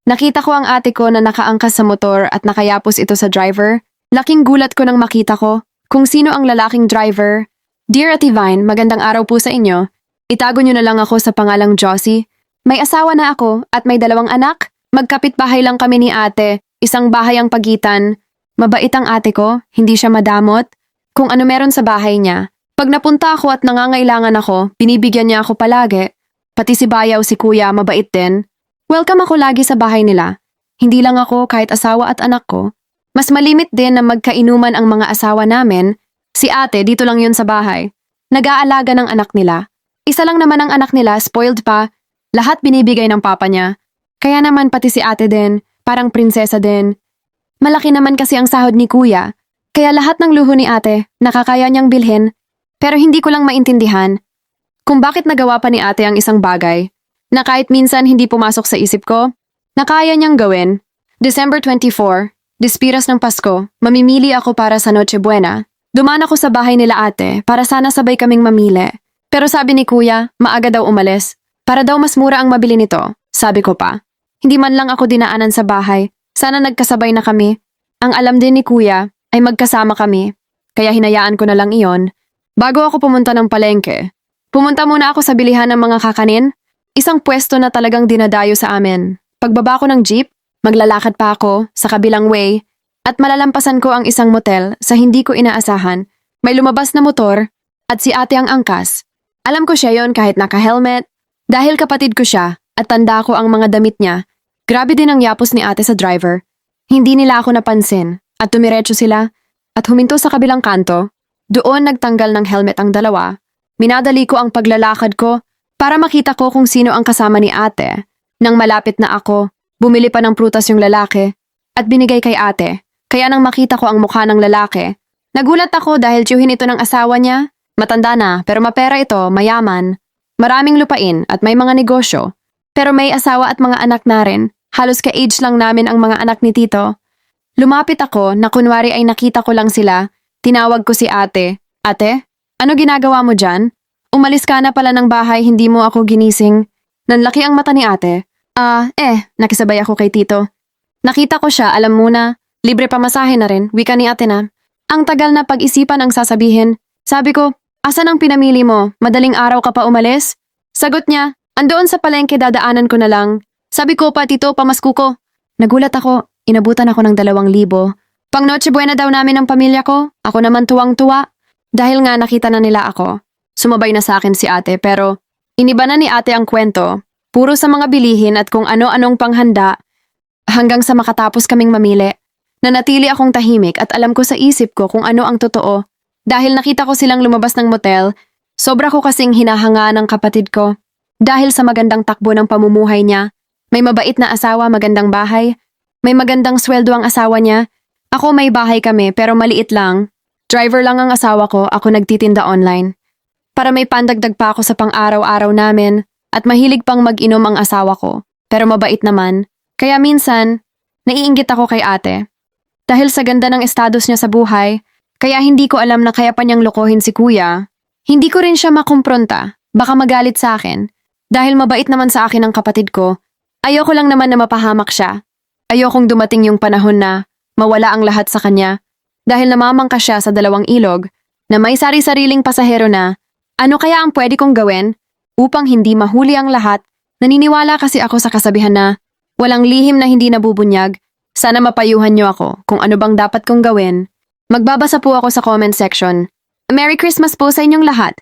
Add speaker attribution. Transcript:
Speaker 1: Nakita ko ang ate ko na nakaangkas sa motor at nakayapos ito sa driver. Laking gulat ko nang makita ko kung sino ang lalaking driver. Dear Ate Vine, magandang araw po sa inyo. Itago niyo na lang ako sa pangalang Josie. May asawa na ako at may 2 anak. Magkapit-bahay lang kami ni ate, isang bahay ang pagitan. Mabait ang ate ko, hindi siya madamot. Kung ano meron sa bahay niya. Pag napunta ako at nangangailangan ako, binibigyan niya ako palagi. Pati si Bayaw si Kuya, mabait din. Welcome ako lagi sa bahay nila. Hindi lang ako kahit asawa at anak ko. Mas malimit din na magkainuman ang mga asawa namin. Si ate dito lang yun sa bahay. Nag-aalaga ng anak nila. Isa lang naman ang anak nila, spoiled pa. Lahat binibigay ng papa niya. Kaya naman pati si ate din, parang prinsesa din. Malaki naman kasi ang sahod ni Kuya. Kaya lahat ng luho ni ate, nakakaya niyang bilhin. Pero hindi ko lang maintindihan kung bakit nagawa pa ni ate ang isang bagay na kahit minsan hindi pumasok sa isip ko, na kaya niyang gawin. December 24, Despiras ng Pasko, mamimili ako para sa Noche Buena. Dumaan ako sa bahay nila ate para sana sabay kaming mamili. Pero sabi ni Kuya, maaga daw umalis. Para daw mas mura ang mabili nito, sabi ko pa. Hindi man lang ako dinaanan sa bahay, sana nagkasabay na kami. Ang alam din ni Kuya ay magkasama kami, kaya hinayaan ko na lang iyon. Bago ako pumunta ng palengke, pumunta muna ako sa bilihan ng mga kakanin. Isang pwesto na talagang dinadayo sa amin. Pagbaba ko ng jeep, maglalakad pa ako sa kabilang way at malalampasan ko ang isang motel sa hindi ko inaasahan. May lumabas na motor at si ate ang angkas. Alam ko siya yon kahit naka-helmet. Dahil kapatid ko siya at tanda ko ang mga damit niya, grabe din ang yapos ni ate sa driver. Hindi nila ako napansin at tumiretso sila at huminto sa kabilang kanto. Doon nagtanggal ng helmet ang dalawa. Minadali ko ang paglalakad ko para makita ko kung sino ang kasama ni ate. Nang malapit na ako, bumili pa ng prutas yung lalaki at binigay kay ate. Kaya nang makita ko ang mukha ng lalaki, nagulat ako dahil tiyuhin ito ng asawa niya. Matanda na pero mapera ito, mayaman. Maraming lupain at may mga negosyo. Pero may asawa at mga anak na rin. Halos ka-age lang namin ang mga anak ni Tito. Lumapit ako na kunwari ay nakita ko lang sila. Tinawag ko si ate. Ate, ano ginagawa mo dyan? Umalis ka na pala ng bahay, hindi mo ako ginising. Nanlaki ang mata ni ate. Nakisabay ako kay Tito. Nakita ko siya, alam mo na. Libre pamasahe na rin, wika ni ate na. Ang tagal na pag-isipan ang sasabihin. Sabi ko, asan ang pinamili mo? Madaling araw ka pa umalis? Sagot niya, andoon sa palengke dadaanan ko na lang. Sabi ko pa, Tito, pamasko ko. Nagulat ako, inabutan ako ng 2,000. Pang Noche Buena daw namin ng pamilya ko. Ako naman tuwang-tuwa. Dahil nga nakita na nila ako. Sumabay na sa akin si ate pero iniba na ni ate ang kwento. Puro sa mga bilihin at kung ano-anong panghanda hanggang sa makatapos kaming mamili. Nanatili akong tahimik at alam ko sa isip ko kung ano ang totoo. Dahil nakita ko silang lumabas ng motel, sobra ko kasing hinahanga ng kapatid ko. Dahil sa magandang takbo ng pamumuhay niya, may mabait na asawa, magandang bahay, may magandang sweldo ang asawa niya. Ako may bahay kami pero maliit lang. Driver lang ang asawa ko, ako nagtitinda online. Para may pandagdag pa ako sa pang-araw-araw namin at mahilig pang mag-inom ang asawa ko. Pero mabait naman. Kaya minsan, naiinggit ako kay ate. Dahil sa ganda ng estados niya sa buhay, kaya hindi ko alam na kaya pa niyang lokohin si Kuya. Hindi ko rin siya makumpronta, baka magalit sa akin. Dahil mabait naman sa akin ang kapatid ko, ayoko lang naman na mapahamak siya. Ayokong dumating yung panahon na mawala ang lahat sa kanya. Dahil namamangka siya sa 2 ilog na may sari-sariling pasahero na. Ano kaya ang pwede kong gawin upang hindi mahuli ang lahat? Naniniwala kasi ako sa kasabihan na walang lihim na hindi nabubunyag. Sana mapayuhan niyo ako kung ano bang dapat kong gawin. Magbabasa po ako sa comment section. Merry Christmas po sa inyong lahat.